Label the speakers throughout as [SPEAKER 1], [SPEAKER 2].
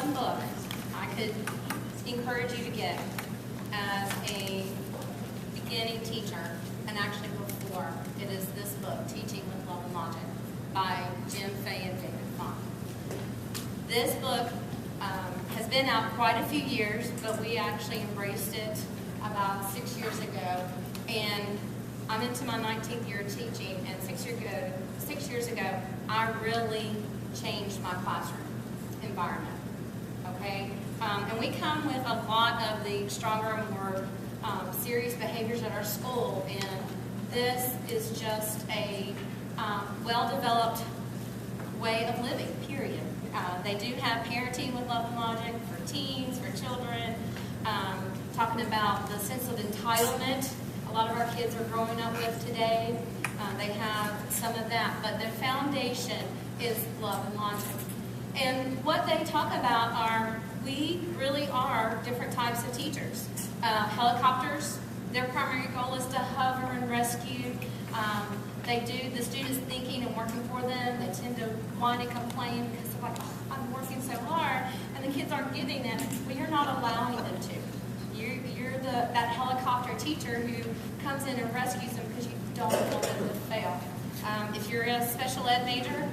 [SPEAKER 1] one book I could encourage you to get as a beginning teacher, and actually before, it is this book, Teaching with Love and Logic, by Jim Fay and David Font. This book has been out quite a few years, but we actually embraced it about 6 years ago, and I'm into my 19th year of teaching, and 6 years ago, I really changed my classroom environment, okay? And we come with a lot of the stronger, more serious behaviors at our school, and this is just a well-developed way of living, period. They do have parenting with love and logic for teens, for children, talking about the sense of entitlement a lot of our kids are growing up with today. They have some of that, but the foundation is love and logic. And what they talk about are, we really are different types of teachers. Helicopters, their primary goal is to hover and rescue. They do the students thinking and working for them. They tend to whine and complain because they're like, oh, I'm working so hard, and the kids aren't getting it. Well, you're not allowing them to. You're that helicopter teacher who comes in and rescues them because you don't want them to fail. If you're a special ed major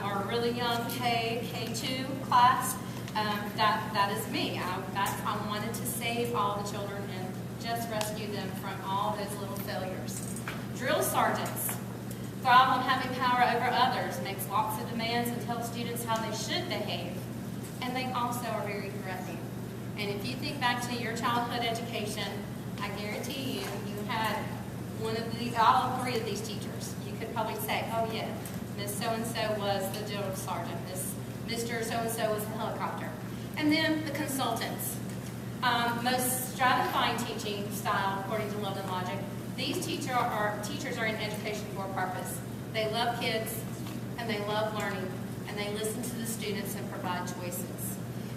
[SPEAKER 1] or a really young K2 class, that is me. I wanted to save all the children and just rescue them from all those little failures. Drill sergeants thrive on having power over others, makes lots of demands and tells students how they should behave. And they also are very threatening. And if you think back to your childhood education, I guarantee you had all three of these teachers. You could probably say, oh yeah, Miss So-and-so was the drill sergeant, Mr. So-and-so was the helicopter. And then the consultants. Most stratifying teaching style, according to Love and Logic, these teachers are in education for a purpose. They love kids, and they love learning, and they listen to the students and provide choices.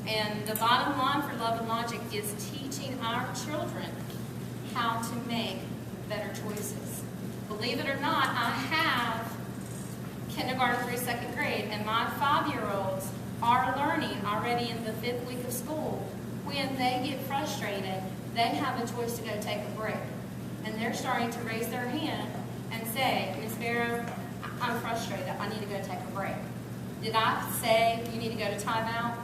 [SPEAKER 1] And the bottom line for Love and Logic is teaching our children how to make better choices. Believe it or not, I have kindergarten through second grade, and my 5-year-olds are learning already in the 5th week of school. When they get frustrated, they have a choice to go take a break. And they're starting to raise their hand and say, Miss Barrow, I'm frustrated. I need to go take a break. Did I say you need to go to timeout?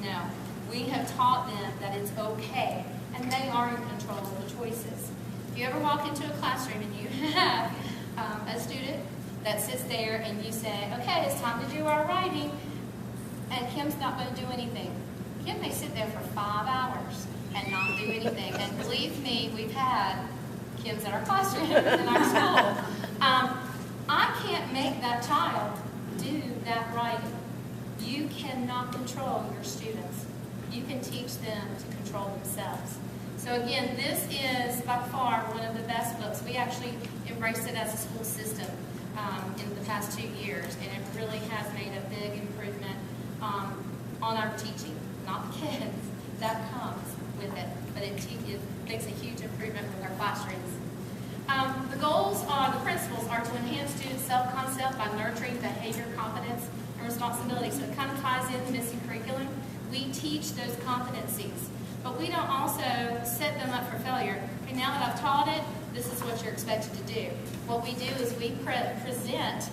[SPEAKER 1] No. We have taught them that it's okay, and they are in control of the choices. If you ever walk into a classroom and you have a student that sits there and you say, okay, it's time to do our writing, and Kim's not going to do anything. Kim may sit there for 5 hours and not do anything. And believe me, we've had Kims in our classroom, in our school. I can't make that child do that writing. You cannot control your students. You can teach them to control themselves. So again, this is by far one of the best books. We actually embraced it as a school system in the past 2 years, and it really has made a big improvement on our teaching. Not the kids, that comes with it, but it makes a huge improvement with our classrooms. The goals are, the principles are to enhance students' self-concept by nurturing behavior, confidence, and responsibility. So it kind of ties in the missing curriculum. We teach those competencies, but we don't also set them up for failure. Okay, now that I've taught it, this is what you're expected to do. What we do is we present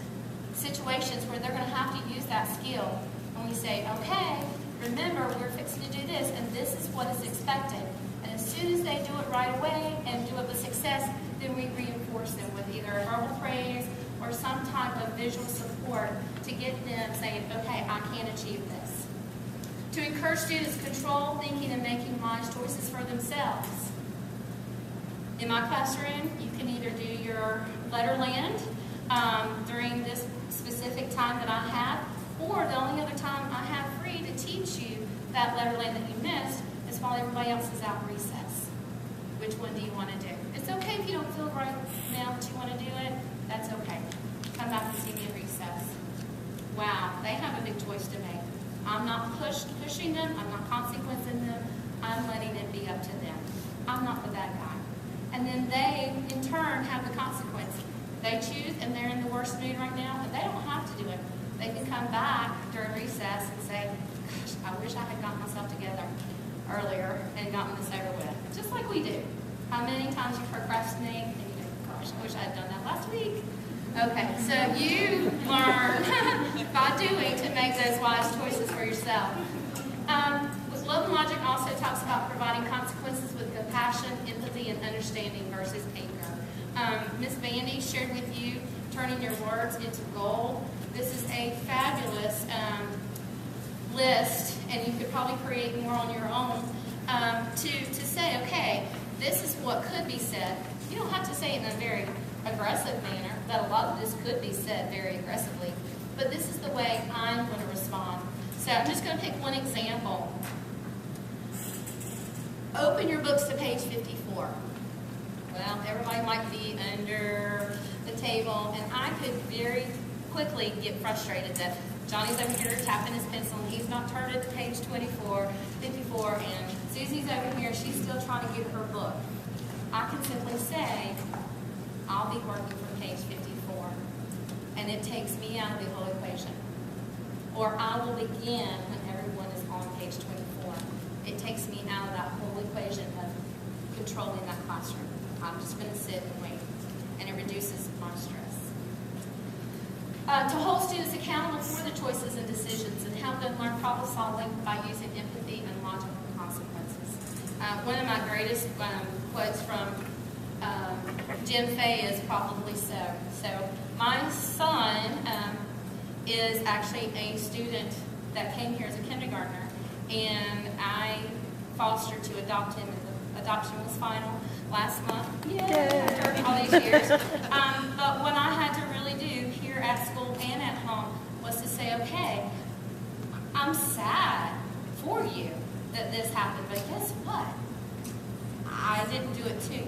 [SPEAKER 1] situations where they're going to have to use that skill, and we say, okay, remember, we're fixing to do this, and this is what is expected. And as soon as they do it right away and do it with success, then we reinforce them with either verbal praise or some type of visual support to get them saying, okay, I can achieve this. To encourage students to control thinking and making wise choices for themselves. In my classroom, you can either do your Letterland during this specific time that I have, or the only other time I have free to teach you that Letterland that you missed is while everybody else is out in recess. Which one do you want to do? It's okay if you don't feel right now that you want to do it. That's okay. Come back and see me at recess. Wow, they have a big choice to make. I'm not pushing them. I'm not consequencing them. I'm letting it be up to them. I'm not the bad guy. And then they, in turn, have the consequence. They choose, and they're in the worst mood right now, but they don't have to do it. They can come back during recess and say, gosh, I wish I had gotten myself together earlier and gotten this over with, just like we do. How many times you procrastinate and you go, gosh, I wish I had done that last week. Okay, so you learn by doing to make those wise choices for yourself. Love and Logic also talks about providing consequences with compassion, empathy, and understanding versus anger. Ms. Bandy shared with you turning your words into gold. This is a fabulous list, and you could probably create more on your own to say, okay, this is what could be said. You don't have to say it in a very aggressive manner, that a lot of this could be said very aggressively, but this is the way I'm going to respond. So I'm just going to pick one example. Open your books to page 54. Well, everybody might be under the table, and I could very quickly get frustrated that Johnny's over here tapping his pencil, and he's not turned it to page 54, and Susie's over here, she's still trying to get her book. I can simply say, I'll be working from page 54, and it takes me out of the whole equation. Or I will begin when everyone is on page 24. It takes me out of that whole equation of controlling that classroom. I'm just going to sit and wait, and it reduces my stress. To hold students accountable for the choices and decisions and help them learn problem solving by using empathy and logical consequences. One of my greatest quotes from Jim Fay is probably so. So my son is actually a student that came here as a kindergartner, and I fostered to adopt him. The adoption was final last month. Yay! After all these years. But what I had to really do here at school and at home was to say, okay, I'm sad for you that this happened, but guess what? I didn't do it to you.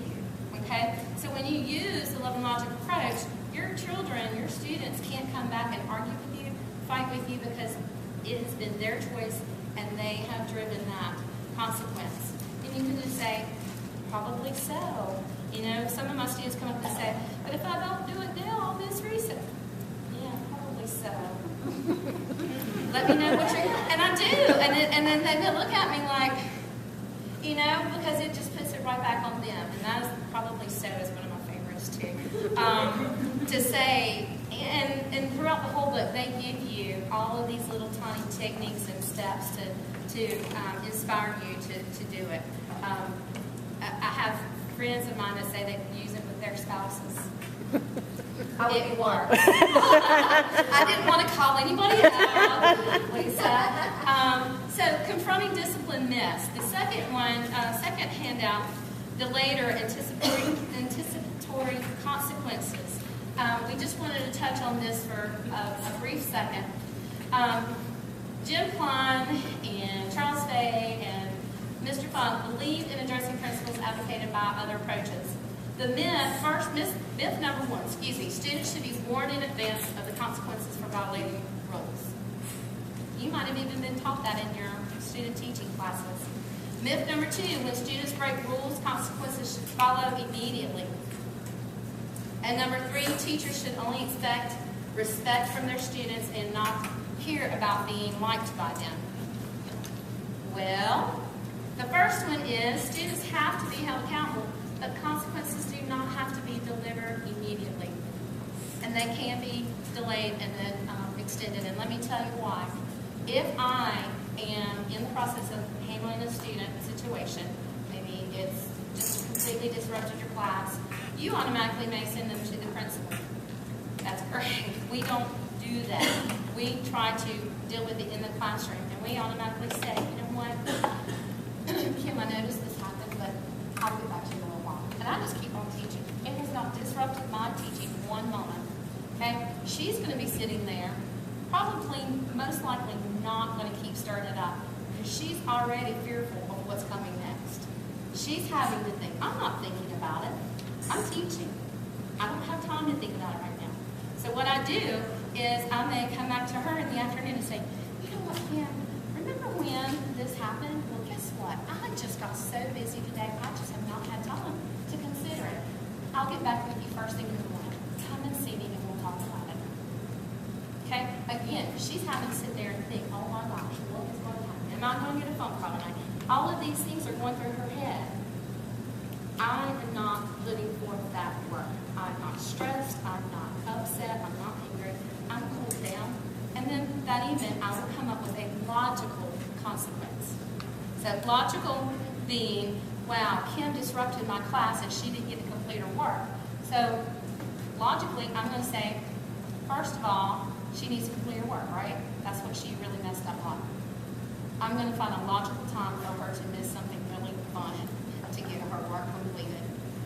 [SPEAKER 1] Okay? So when you use the Love and Logic approach, your children, your students can't come back and argue with you, fight with you, because it has been their choice and they have driven that consequence. And you can just say, probably so. You know, some of my students come up and say, but if I don't do it now, I'll miss recess. Yeah, probably so. Let me know what you're, and I do. And then they look at me like, you know, because it just puts it right back on them. And that is probably so is one of my favorites too. To say, and throughout the whole book, they give you all of these little tiny techniques and steps to inspire you to do it. I have friends of mine that say they use it with their spouses. It works. I didn't want to call anybody out, Lisa. So, confronting discipline myths. The second one, second handout, delayed or anticipatory consequences. We just wanted to touch on this for a brief second. Jim Klein and Charles Fay and Mr. Funk believed in addressing principles advocated by other approaches. The myth number one, students should be warned in advance of the consequences for violating rules. You might have even been taught that in your student teaching classes. Myth number two, when students break rules, consequences should follow immediately. And number three, teachers should only expect respect from their students and not hear about being liked by them. Well, the first one is students have to be held accountable, but consequences do not have to be delivered immediately. And they can be delayed and then extended. And let me tell you why. If I am in the process of handling a student situation, maybe it's just completely disrupted your class, you automatically may send them to the principal. That's great. We don't do that. We try to deal with it in the classroom, and we automatically say, you know what, Kim, I noticed this happened, but I'll get back to you in a little while. And I just keep on teaching. It has not disrupted my teaching one moment. Okay? She's going to be sitting there, probably, most likely not going to keep stirring it up, because she's already fearful of what's coming next. She's having to think. I'm not thinking about it. I'm teaching. I don't have time to think about it right now. So what I do is I may come back to her in the afternoon and say, you know what, Kim, remember when this happened? Well, guess what? I just got so busy today, I just have not had time to consider it. I'll get back with you first thing in the morning. Come and see me and we'll talk about it. Okay? Again, she's having to sit there and think, oh my gosh, what is going to happen? And not going to get a phone call tonight. All of these things are going through her head. I am not putting forth that work. I'm not stressed. I'm not upset. I'm not angry. I'm cooled down. And then that evening, I will come up with a logical consequence. So logical being, wow, Kim disrupted my class and she didn't get to complete her work. So logically, I'm going to say, first of all, she needs to complete her work, right? That's what she really messed up on. I'm going to find a logical time for her to miss something really fun to get her work completed,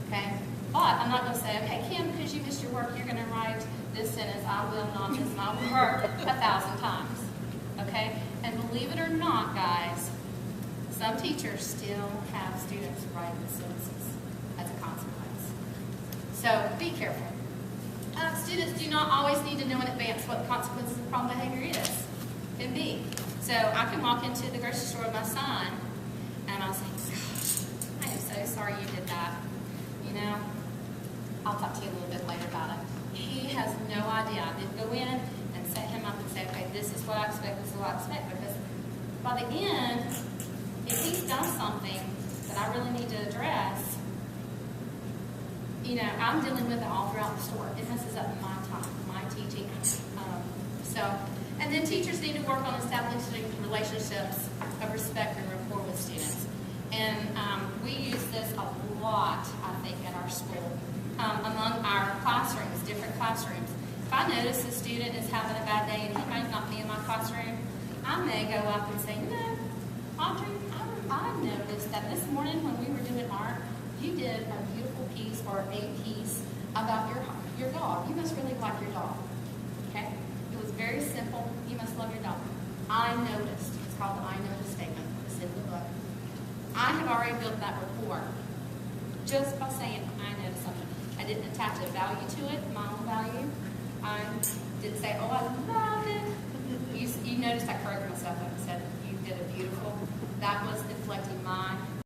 [SPEAKER 1] okay? But I'm not going to say, okay, Kim, because you missed your work, you're going to write this sentence, I will not miss my work 1,000 times, okay? And believe it or not, guys, some teachers still have students write the sentences as a consequence. So be careful. Students do not always need to know in advance what the consequences of problem behavior can be. So I can walk into the grocery store with my son, and I'll say, gosh, I am so sorry you did that. You know, I'll talk to you a little bit later about it. He has no idea. I didn't go in and set him up and say, okay, this is what I expect, this is what I expect. Because by the end, if he's done something that I really need to address, you know, I'm dealing with it all throughout the store. It messes up my time, my teaching. And then teachers need to work on establishing relationships of respect and rapport with students. And we use this a lot, I think, at our school, among our classrooms, different classrooms. If I notice a student is having a bad day and he might not be in my classroom, I may go up and say, no, Audrey, I noticed that this morning when we were doing art, you did a beautiful piece or a piece about your dog. You must really like your dog, okay? It was very simple. You must love your dog. I noticed. It's called the I noticed statement. It's in the book. I have already built that rapport just by saying I noticed something. I didn't attach a value to it, my own value. I didn't say, oh, I love it. You noticed I corrected myself and said, you did a beautiful. That was inflecting my